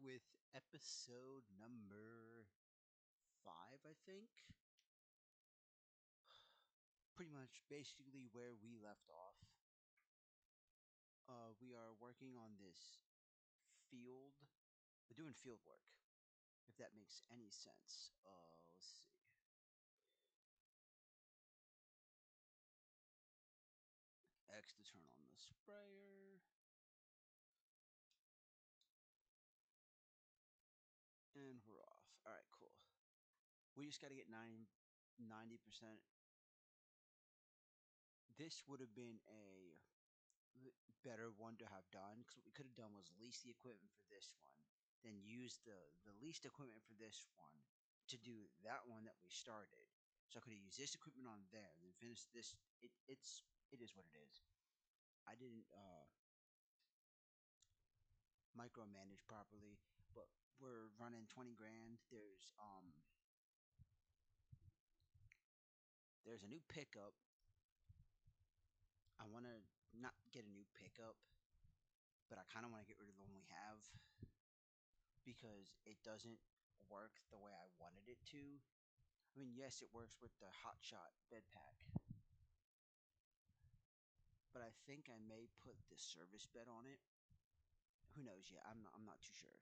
with episode number 5, I think. Pretty much basically where we left off. We are working on this field. We're doing field work, if that makes any sense. Let's see. X to turn on the sprayer. And we're off. Alright, cool. We just gotta get 90%. This would have been a better one to have done, because what we could have done was lease the equipment for this one, then use the leased equipment for this one to do that one that we started. So I could have used this equipment on there and then finish this. It is what it is. I didn't micromanage properly, but we're running 20 grand. There's a new pickup. I want to not get a new pickup, but I kind of want to get rid of the one we have because it doesn't work the way I wanted it to. I mean, yes, it works with the Hotshot bed pack, but I think I may put the service bed on it. Who knows yet? I'm not too sure.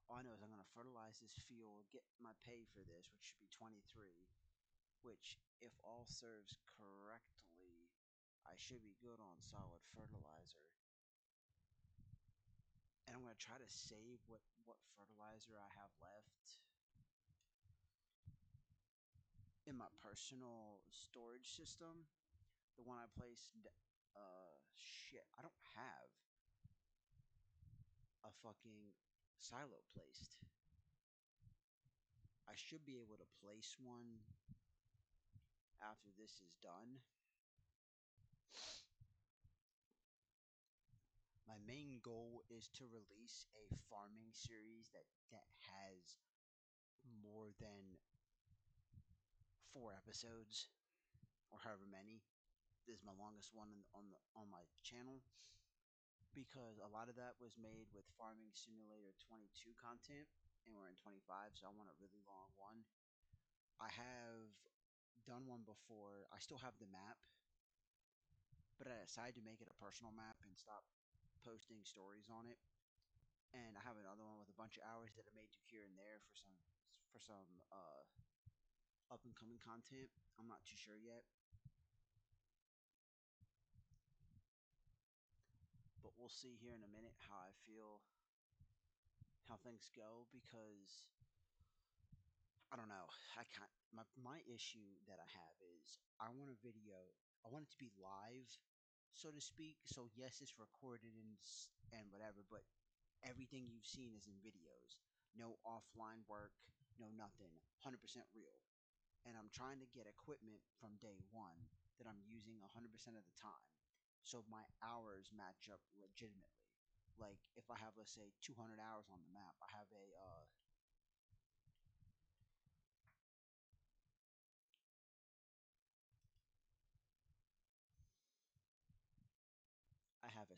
All I know is I'm gonna fertilize this field, get my pay for this, which should be 23. Which, if all serves correctly, I should be good on solid fertilizer. And I'm gonna try to save what fertilizer I have left in my personal storage system. The one I placed, shit, I don't have a fucking silo placed. I should be able to place one after this is done. My main goal is to release a farming series that has more than 4 episodes, or however many. This is my longest one on my channel, because a lot of that was made with Farming Simulator 22 content, and we're in 25, so I want a really long one. I have done one before. I still have the map, but I decided to make it a personal map and stop posting stories on it. And I have another one with a bunch of hours that I made here and there for some up and coming content. I'm not too sure yet, but we'll see here in a minute how I feel, how things go, because I don't know. I can't. My issue that I have is I want a video. I want it to be live, so to speak. So yes, it's recorded and whatever, but everything you've seen is in videos. No offline work, no nothing. 100% real. And I'm trying to get equipment from day one that I'm using 100% of the time, so my hours match up legitimately. Like if I have, let's say, 200 hours on the map, I have a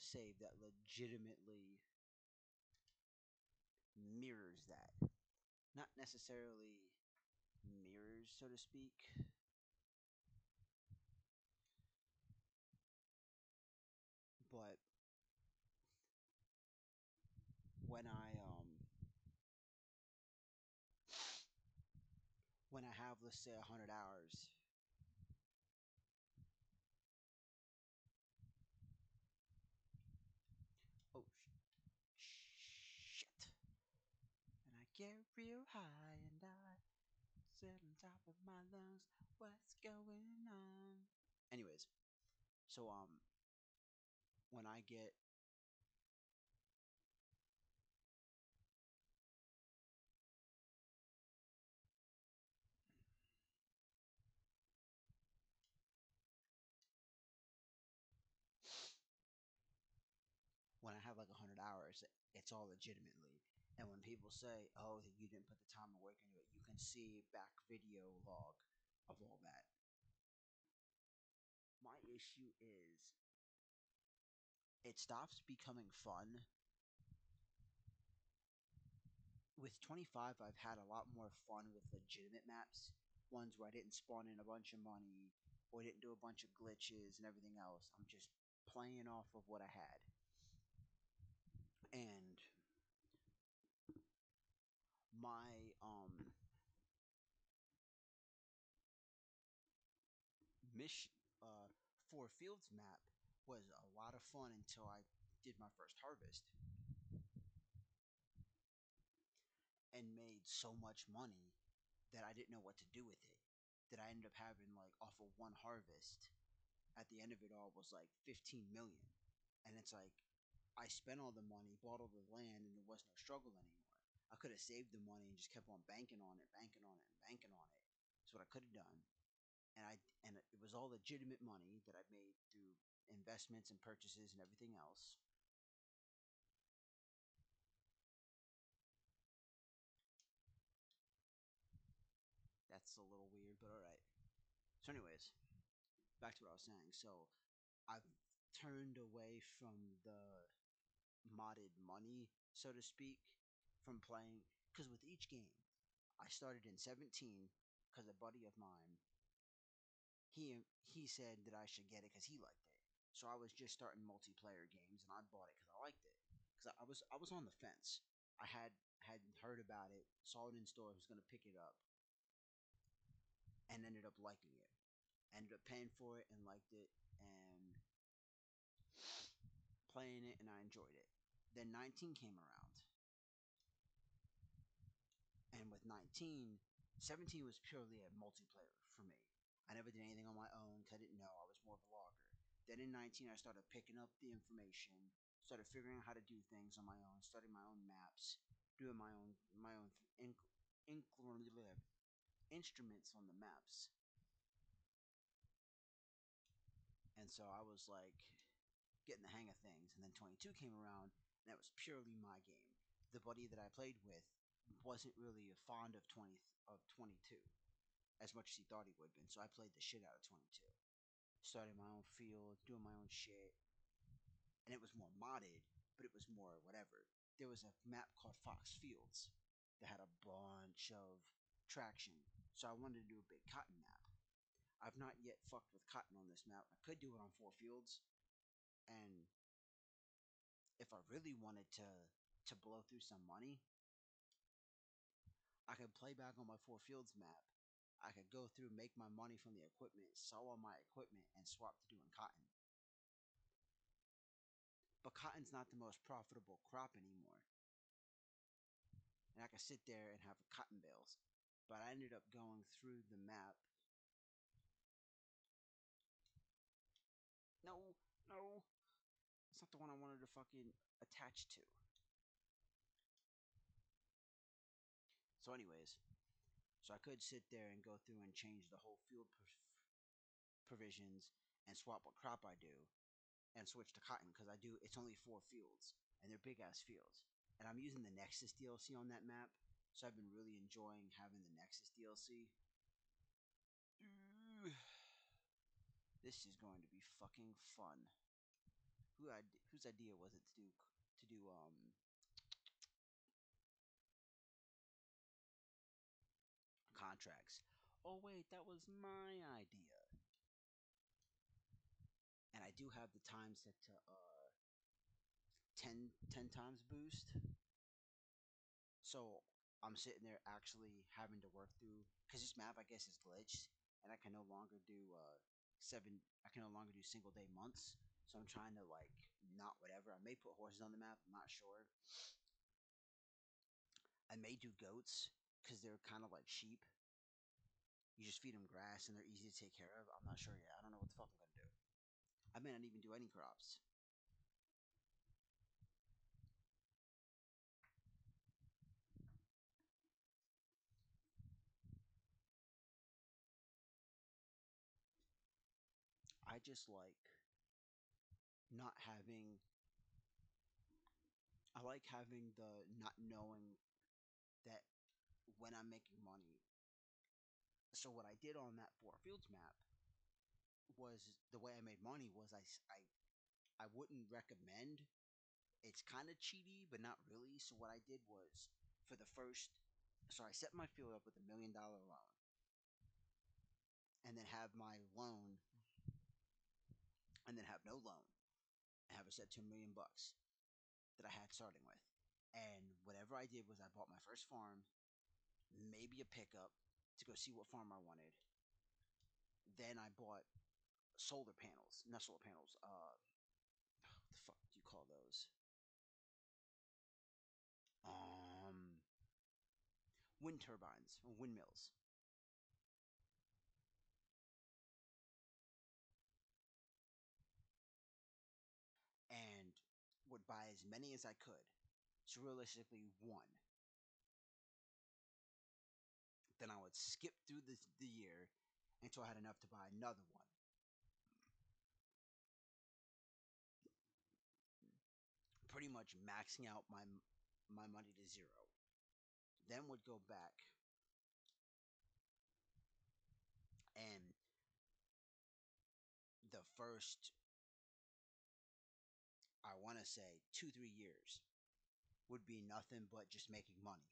save that legitimately mirrors that. Not necessarily mirrors, so to speak, but when I have, let's say, 100 hours, oh shit, and I get real high and I sit on top of my lungs. What's going on? Anyways, so when I get when I have like 100 hours, it's all legitimately. And when people say, "Oh, you didn't put the time and work into it," you can see back video log of all that. My issue is it stops becoming fun with 25, I've had a lot more fun with legitimate maps, ones where I didn't spawn in a bunch of money or didn't do a bunch of glitches and everything else. I'm just playing off of what I had. And my mission Four Fields map was a lot of fun until I did my first harvest and made so much money that I didn't know what to do with it. That I ended up having like off of one harvest at the end of it all was like 15 million. And it's like I spent all the money, bought all the land, and there was no struggle anymore. I could have saved the money and just kept on banking on it, banking on it, and banking on it. That's what I could have done. And it was all legitimate money that I made through investments and purchases and everything else. That's a little weird, but all right. So, anyways, back to what I was saying. So, I've turned away from the modded money, so to speak, from playing. Because with each game, I started in 17 because a buddy of mine, he said that I should get it because he liked it. So I was just starting multiplayer games and I bought it because I liked it. Because I was on the fence. I hadn't heard about it, saw it in stores, was gonna pick it up, and ended up liking it. Ended up paying for it and liked it and playing it and I enjoyed it. Then 19 came around. And with 19, 17 was purely a multiplayer for me. I never did anything on my own because I didn't know. I was more of a logger. Then in 19, I started picking up the information, started figuring out how to do things on my own, studying my own maps, doing my own instruments on the maps. And so I was like getting the hang of things. And then 22 came around, and that was purely my game. The buddy that I played with wasn't really fond of 22 as much as he thought he would have been. So I played the shit out of 22. Starting my own field, doing my own shit. And it was more modded, but it was more whatever. There was a map called Fox Fields that had a bunch of traction. So I wanted to do a big cotton map. I've not yet fucked with cotton on this map. I could do it on Four Fields. And if I really wanted to blow through some money, I could play back on my Four Fields map. I could go through, make my money from the equipment, sell all my equipment, and swap to doing cotton. But cotton's not the most profitable crop anymore. And I could sit there and have cotton bales. But I ended up going through the map. No, no. It's not the one I wanted to fucking attach to. So, anyways, so I could sit there and go through and change the whole field provisions and swap what crop I do and switch to cotton because I do. It's only 4 fields and they're big ass fields. And I'm using the Nexus DLC on that map, so I've been really enjoying having the Nexus DLC. This is going to be fucking fun. Whose idea was it to do contracts? Oh wait, that was my idea. And I do have the time set to 10 times boost. So I'm sitting there actually having to work through because this map I guess is glitched, and I can no longer do seven. I can no longer do single day months. So I'm trying to like not whatever. I may put horses on the map. I'm not sure. I may do goats because they're kind of like sheep. You just feed them grass and they're easy to take care of. I'm not sure yet. I don't know what the fuck I'm gonna do. I may not even do any crops. I just like not having. I like having the not knowing that when I'm making money. So what I did on that Four Fields map was the way I made money was I wouldn't recommend. It's kind of cheaty, but not really. So what I did was for the first. So I set my field up with $1 million loan, and then have my loan, and then have no loan, and have it set to $1 million that I had starting with. And whatever I did was I bought my first farm, maybe a pickup to go see what farm I wanted. Then I bought solar panels, not solar panels. What the fuck do you call those? Um, Wind turbines, windmills, and would buy as many as I could. So realistically, one. Then I would skip through the year until I had enough to buy another one. Pretty much maxing out my money to zero. Then would go back and the first, I want to say 2 3 years would be nothing but just making money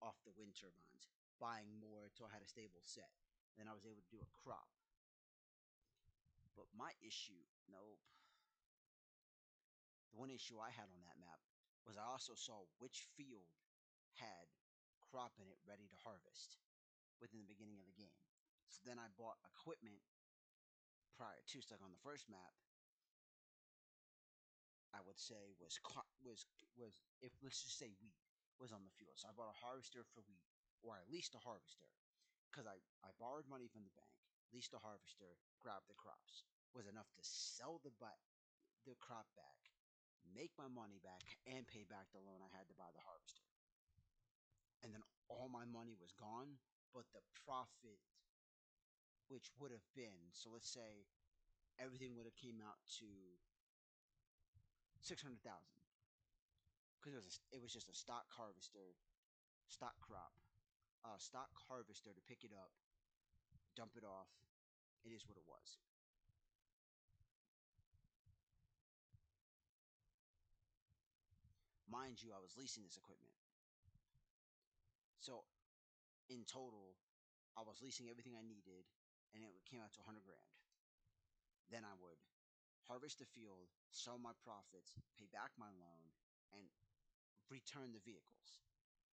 off the wind turbines, buying more until I had a stable set. Then I was able to do a crop. But my issue, nope. The one issue I had on that map was I also saw which field had crop in it ready to harvest within the beginning of the game. So then I bought equipment prior to, so like on the first map, I would say was if let's just say wheat was on the field. So I bought a harvester for wheat, or at least a harvester, because I borrowed money from the bank, leased a harvester, grabbed the crops. Was enough to sell the crop back, make my money back, and pay back the loan I had to buy the harvester. And then all my money was gone, but the profit, which would have been, so let's say everything would have came out to 600,000, because it was just a stock harvester, stock crop, stock harvester to pick it up, dump it off. It is what it was. Mind you, I was leasing this equipment, so in total, I was leasing everything I needed, and it came out to 100 grand. Then I would harvest the field, sell my profits, pay back my loan, and return the vehicles.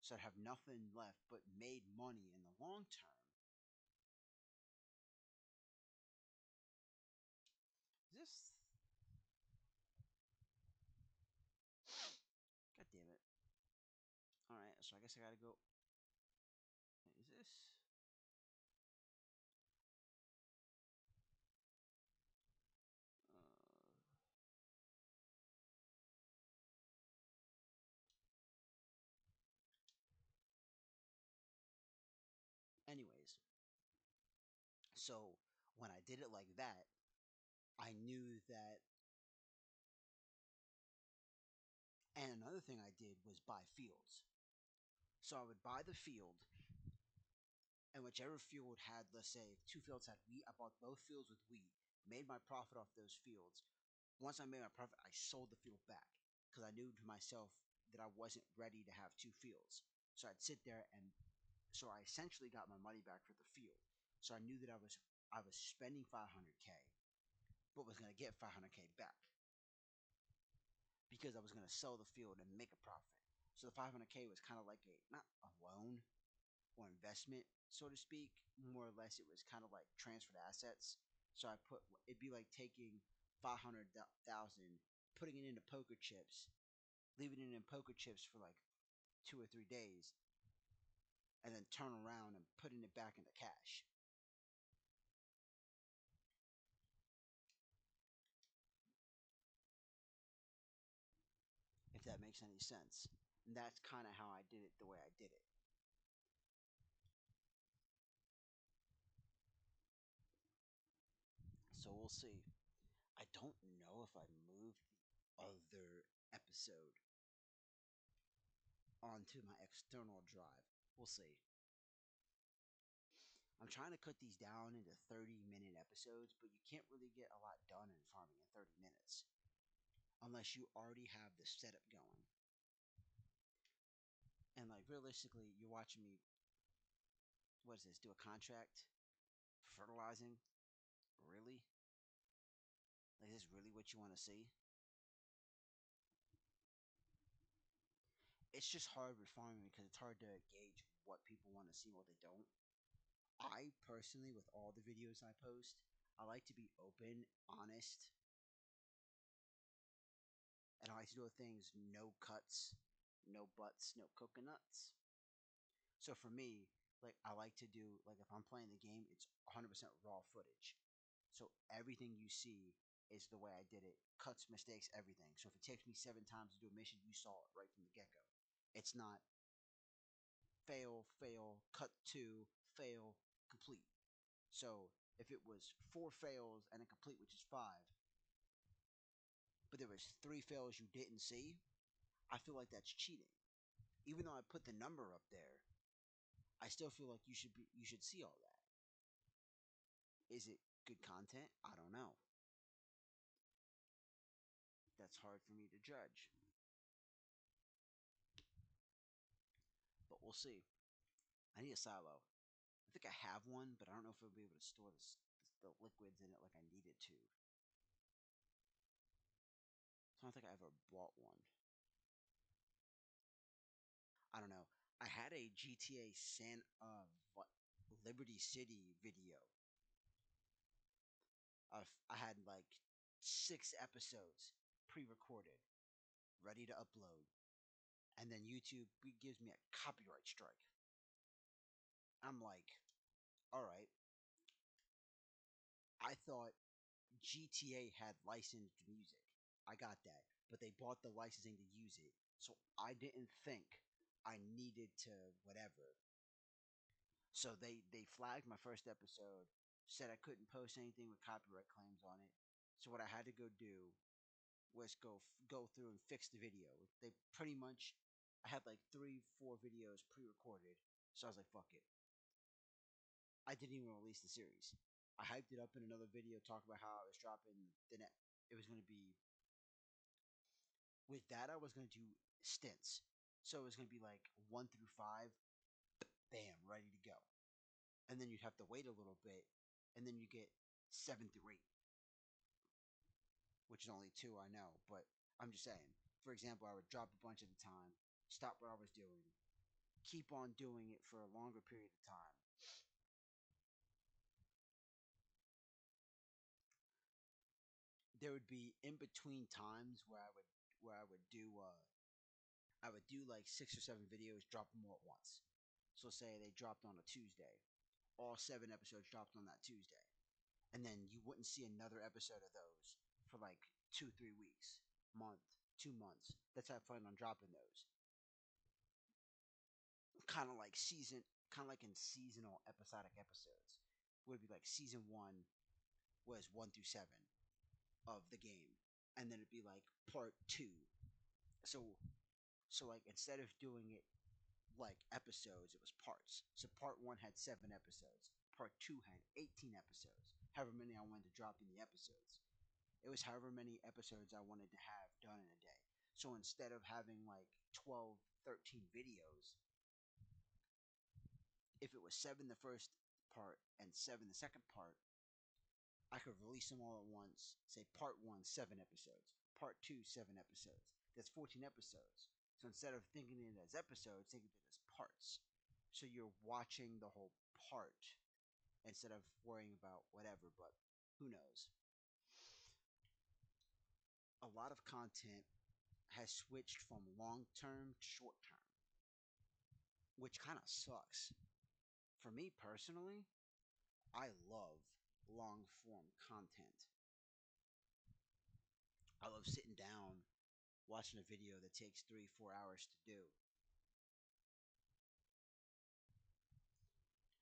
So I'd have nothing left but made money in the long term. Is this? God damn it. Alright, so I guess I gotta go. Is this? Uh, anyways, so when I did it like that, I knew that. And another thing I did was buy fields. So I would buy the field, and whichever field had, let's say, if two fields had wheat, I bought both fields with wheat, made my profit off those fields. Once I made my profit, I sold the field back because I knew to myself that I wasn't ready to have two fields. So I'd sit there, and so I essentially got my money back for the field. So I knew that I was spending 500K, but was going to get 500K back because I was going to sell the field and make a profit. So the 500K was kind of like not a loan or investment, so to speak. More or less, it was kind of like transferred assets. So it'd be like taking 500,000, putting it into poker chips, leaving it in poker chips for like 2 or 3 days, and then turn around and putting it back into cash. If that makes any sense. And that's kind of how I did it the way I did it. So we'll see. I don't know if I moved the other episode onto my external drive. We'll see. I'm trying to cut these down into 30-minute episodes, but you can't really get a lot done in farming in 30 minutes unless you already have the setup going. And like realistically, you're watching me. What is this? Do a contract for fertilizing? Really? Like, is this really what you want to see? It's just hard with farming because it's hard to gauge what people want to see and what they don't. I personally, with all the videos I post, I like to be open, honest, and I like to do things no cuts, no butts, no coconuts. So for me, like I like to do like if I'm playing the game, it's 100% raw footage. So everything you see is the way I did it. Cuts, mistakes, everything. So if it takes me 7 times to do a mission, you saw it right from the get go. It's not fail, fail, cut two, fail, complete. So if it was 4 fails and a complete, which is 5, but there was 3 fails you didn't see, I feel like that's cheating. Even though I put the number up there, I still feel like you should see all that. Is it good content? I don't know. That's hard for me to judge. But we'll see. I need a silo. I think I have one, but I don't know if I'll be able to store the liquids in it like I needed to. So I don't think I ever bought one. I don't know. I had a GTA Liberty City video. I had like 6 episodes pre-recorded, ready to upload, and then YouTube gives me a copyright strike. I'm like, all right. I thought GTA had licensed music. I got that, but they bought the licensing to use it, so I didn't think I needed to whatever. So they flagged my first episode, said I couldn't post anything with copyright claims on it. So what I had to go do was go through and fix the video. They pretty much I had like 3 4 videos pre-recorded, so I was like, fuck it. I didn't even release the series. I hyped it up in another video, talked about how I was dropping the net. It was going to be with that. I was going to do stints, so it was going to be like 1 through 5, bam, ready to go, and then you'd have to wait a little bit, and then you get 7 through 8, which is only 2, I know, but I'm just saying. For example, I would drop a bunch at a time, stop what I was doing, keep on doing it for a longer period of time. There would be in between times where I would do like 6 or 7 videos, drop them all at once. So say they dropped on a Tuesday, all 7 episodes dropped on that Tuesday, and then you wouldn't see another episode of those for like 2 3 weeks, month, 2 months. That's how I plan on dropping those. Kind of like kind of like in seasonal episodic episodes. Would be like season 1 was 1 through 7 of the game, and then it'd be like part 2. So like instead of doing it like episodes, it was parts. So part 1 had 7 episodes. Part 2 had 18 episodes. However many I wanted to drop in the episodes. It was however many episodes I wanted to have done in a day. So instead of having like 12, 13 videos, if it was 7 the first part and 7 the second part, I could release them all at once. Say part 1, 7 episodes. Part 2, 7 episodes. That's 14 episodes. So instead of thinking it as episodes, think of it as parts. So you're watching the whole part instead of worrying about whatever, but who knows? A lot of content has switched from long term to short term, which kind of sucks. For me personally, I love long form content. I love sitting down, watching a video that takes 3 4 hours to do,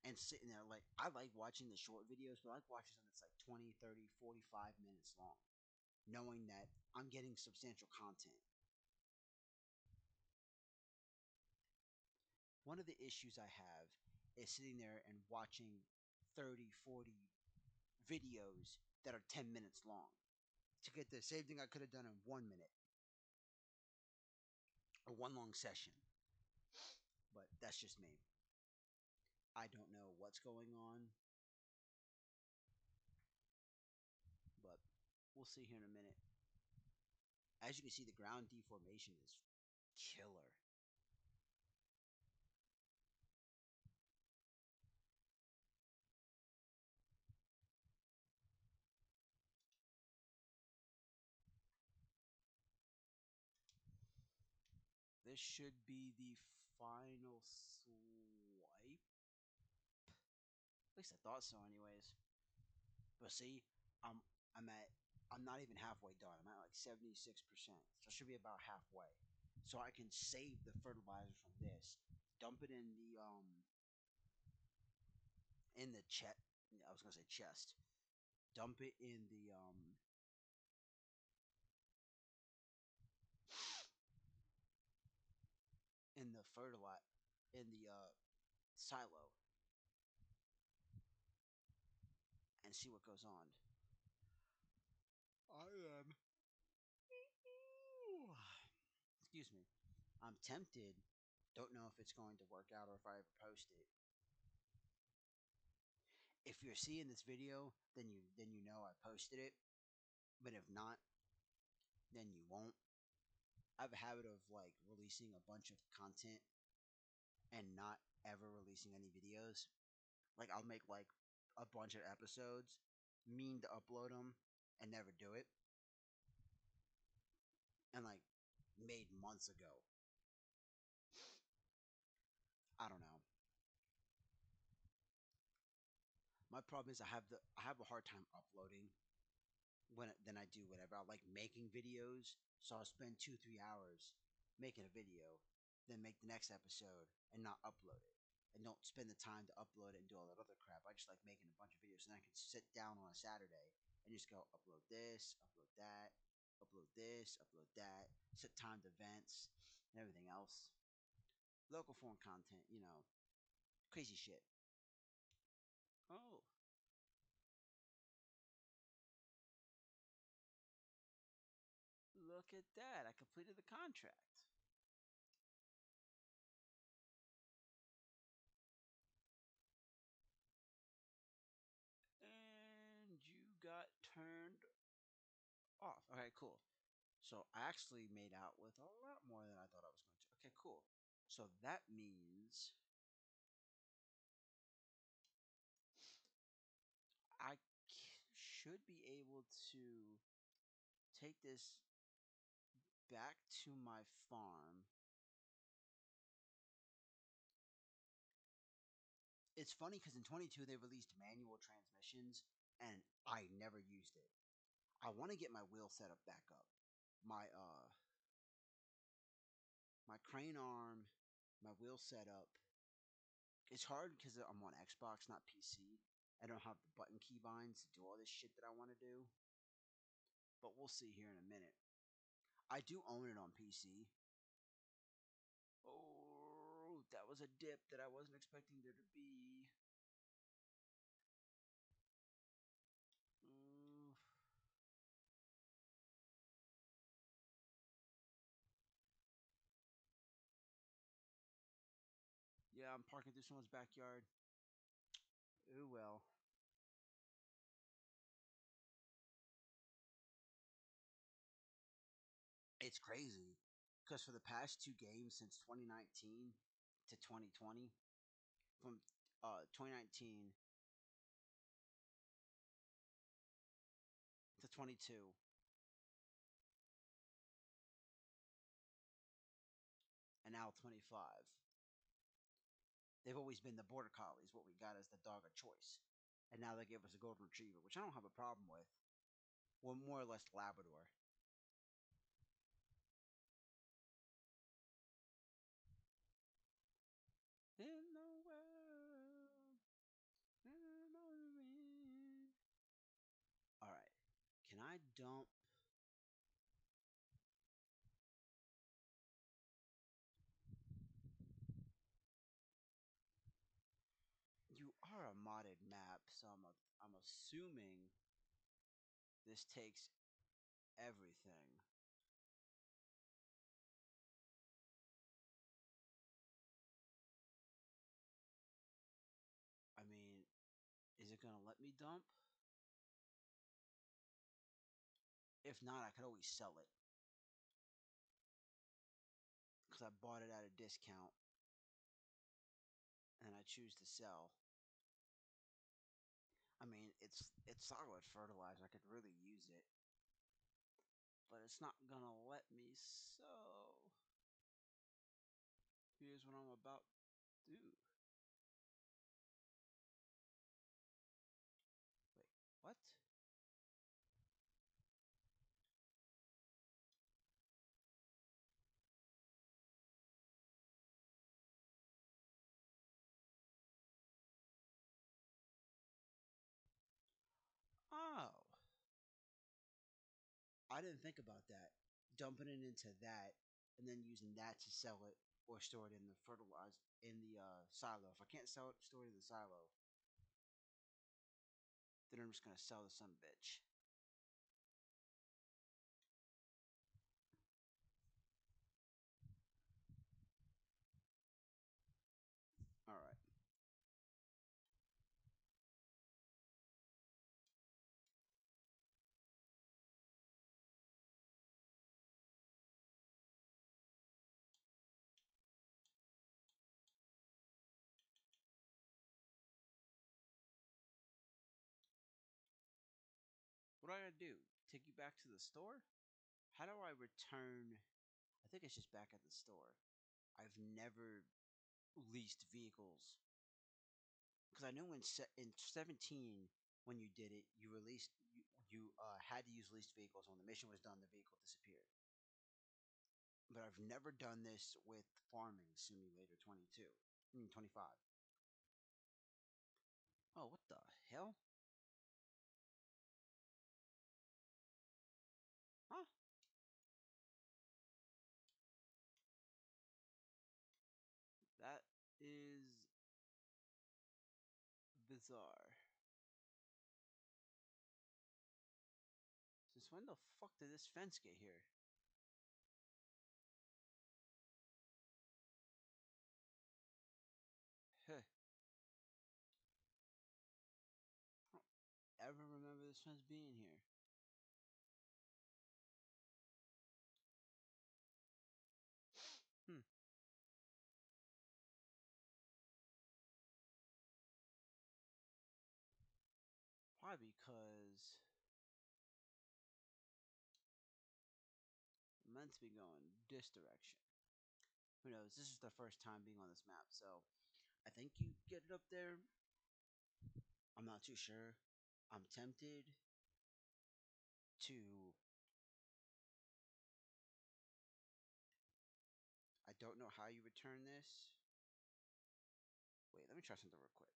and sitting there like I like watching the short videos, but I like watching something that's like 20, 30, 45 minutes long, knowing that I'm getting substantial content. One of the issues I have is sitting there and watching 30, 40 videos that are 10 minutes long to get the same thing I could have done in 1 minute or one long session. But that's just me. I don't know what's going on, but we'll see here in a minute. As you can see, the ground deformation is killer. This should be the final swipe. At least I thought so, anyways. But see, I'm I'm at I'm not even halfway done. I'm at like 76%. So I should be about halfway. So I can save the fertilizer from this, dump it in the chest. I was gonna say chest. Dump it in the fertilizer in the silo and see what goes on. I am. Excuse me. I'm tempted. Don't know if it's going to work out or if I ever post it. If you're seeing this video, then you know I posted it. But if not, then you won't. I have a habit of like releasing a bunch of content and not ever releasing any videos. Like I'll make like a bunch of episodes, mean to upload them, and never do it. And like made months ago. I don't know. My problem is I have a hard time uploading when than I do whatever. I like making videos, so I'll spend 2 3 hours making a video, then make the next episode and not upload it, and don't spend the time to upload it and do all that other crap. I just like making a bunch of videos, and I can sit down on a Saturday and just go upload this, upload that, upload this, upload that, set timed events and everything else. Local form content, crazy shit. Oh, look at that! I completed the contract. And you got turned off. Okay, cool. So I actually made out with a lot more than I thought I was going to. Okay, cool. So that means I should be able to take this back to my farm. It's funny because in 22 they released manual transmissions and I never used it. I want to get my wheel setup back up. My my crane arm, my wheel setup. It's hard because I'm on Xbox, not PC. I don't have the button keybinds to do all this shit that I want to do. But we'll see here in a minute. I do own it on PC. Oh, that was a dip that I wasn't expecting there to be. Mm, yeah, I'm parking through someone's backyard. Ooh, well. It's crazy. Because for the past two games since 2019 to 2020, from 2019 to 22, and now 25, they've always been the border collies, what we got as the dog of choice. And now they give us a golden retriever, which I don't have a problem with. Well, more or less Labrador. In the world, all right. Can I dump? You are a modded map, so I'm assuming this takes everything. gonna let me dump. If not, I could always sell it because I bought it at a discount and I choose to sell. I mean, it's solid fertilizer. I could really use it, but it's not gonna let me. So here's what I'm about to do. Wait, what? Oh, I didn't think about that. Dumping it into that and then using that to sell it or store it in the fertilizer in the silo. If I can't sell it, store it in the silo, then I'm just gonna sell the son of a bitch. All right. What do I gotta do? Take you back to the store? How do I return? I think it's just back at the store. I've never leased vehicles because I know in 17 when you did it, you released you had to use leased vehicles. When the mission was done, the vehicle disappeared. But I've never done this with Farming Simulator 22. I mean 25. Oh, what the hell? Huh? That is bizarre. Since when the fuck did this fence get here? Huh. I don't ever remember this fence being here. Hmm. Probably because I'm meant to be going this direction. Who knows? This is the first time being on this map, so I think you get it up there. I'm not too sure. I'm tempted to. I don't know how you return this. Wait, let me try something real quick.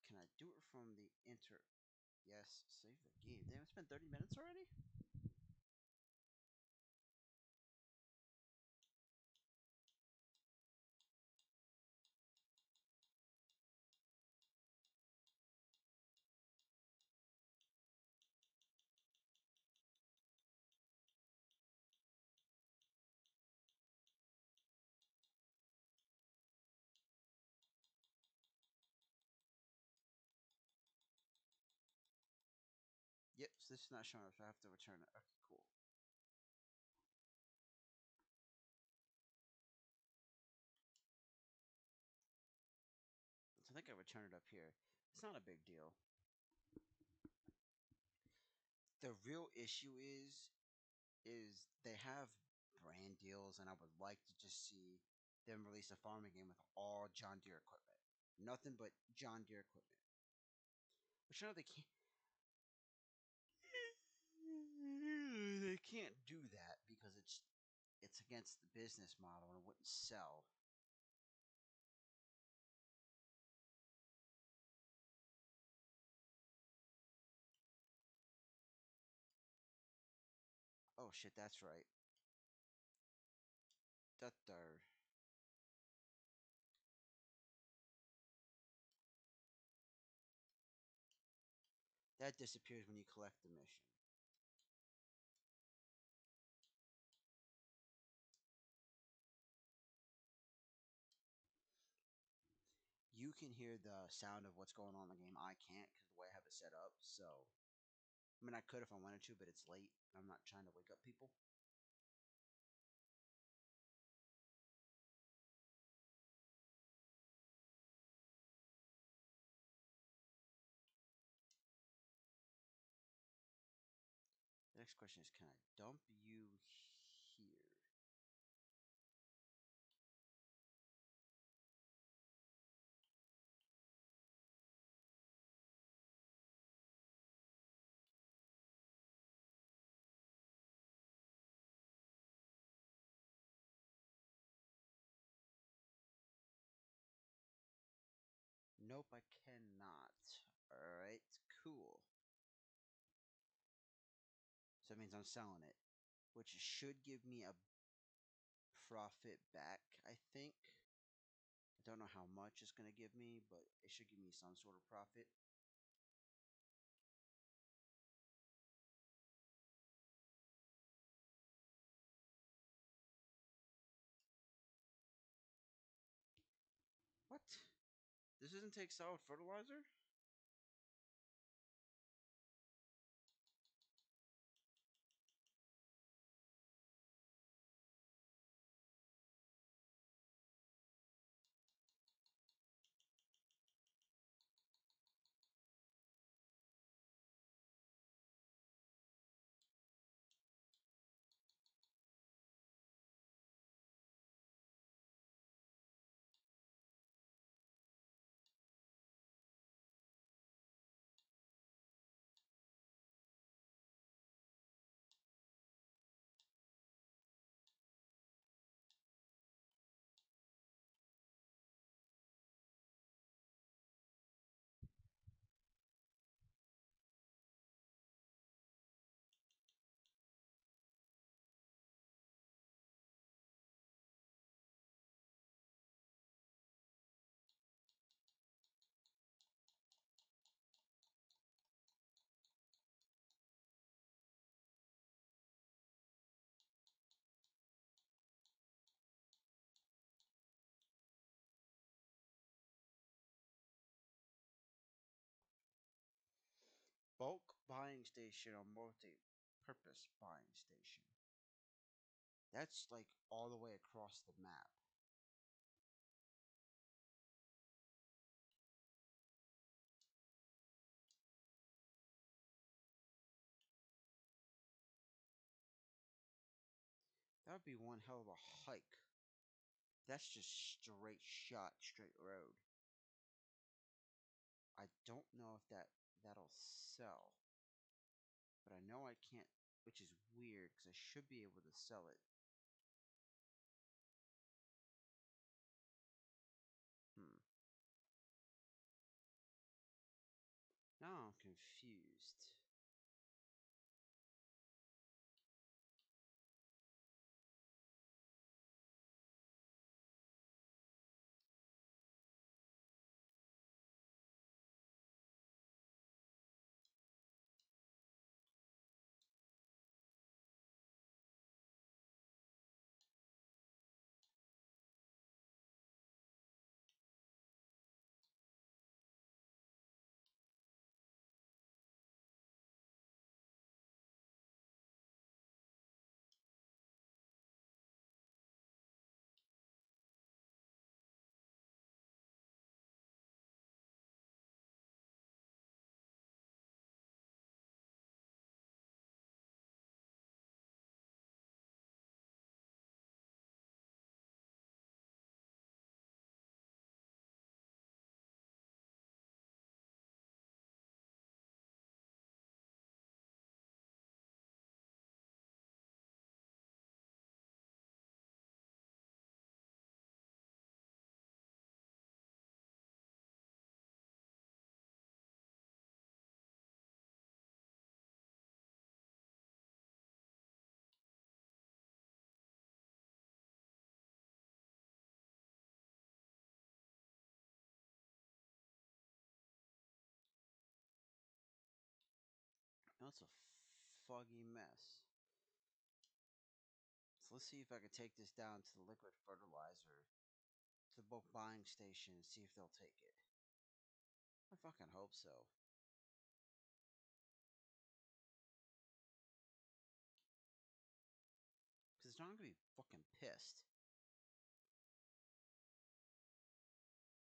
Can I do it from the enter? Yes, save the game. Damn, it's been 30 minutes already? Yep, so this is not showing up, so I have to return it. Okay, cool. So I think I returned it up here. It's not a big deal. The real issue is they have brand deals, and I would like to just see them release a farming game with all John Deere equipment. Nothing but John Deere equipment. Which I know they can't. They can't do that because it's against the business model and it wouldn't sell. Oh shit, that's right. That there. That disappears when you collect the mission. You can hear the sound of what's going on in the game. I can't because the way I have it set up. So, I mean, I could if I wanted to, but it's late. I'm not trying to wake up people. The next question is, can I dump you here? Nope, I cannot. Alright, cool. So that means I'm selling it, which should give me a profit back, I think. I don't know how much it's going to give me, but it should give me some sort of profit. What? This doesn't take solid fertilizer? Bulk buying station or multi-purpose buying station. That's like all the way across the map. That would be one hell of a hike. That's just straight shot, straight road. I don't know if that'll sell, but I know I can't, which is weird because I should be able to sell it. Hmm. Now I'm confused. Now it's a foggy mess. So let's see if I can take this down to the liquid fertilizer, to the bulk buying station, and see if they'll take it. I fucking hope so. Because it's not gonna be fucking pissed.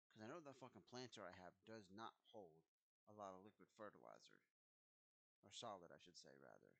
Because I know the fucking planter I have does not hold a lot of liquid fertilizer. Or solid, I should say, rather.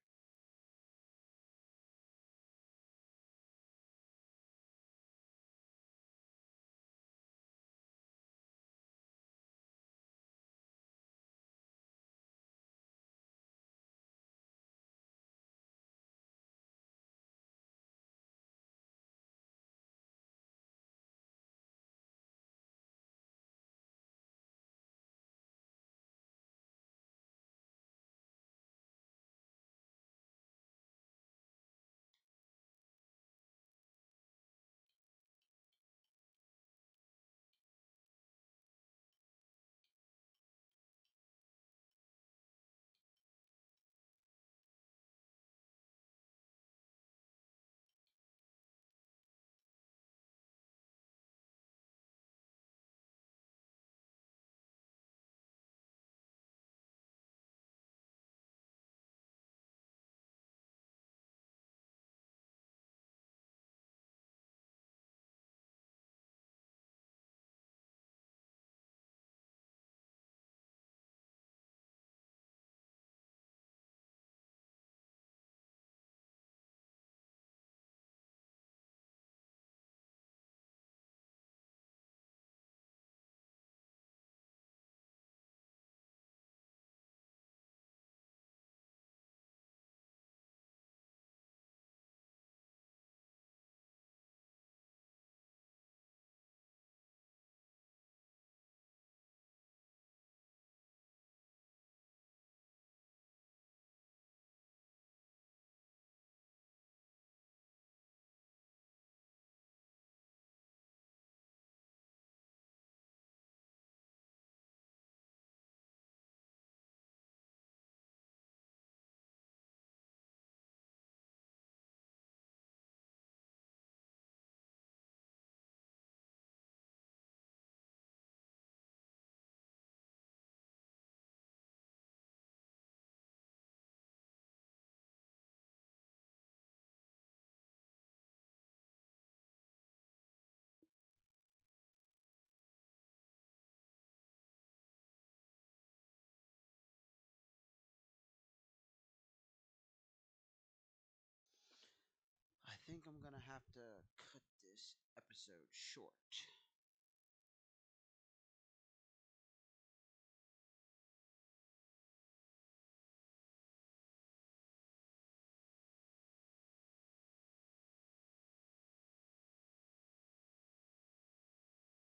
I think I'm gonna have to cut this episode short.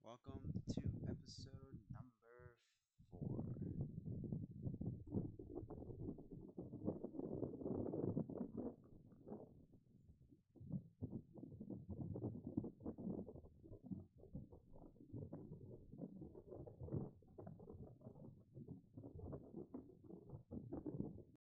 Welcome to episode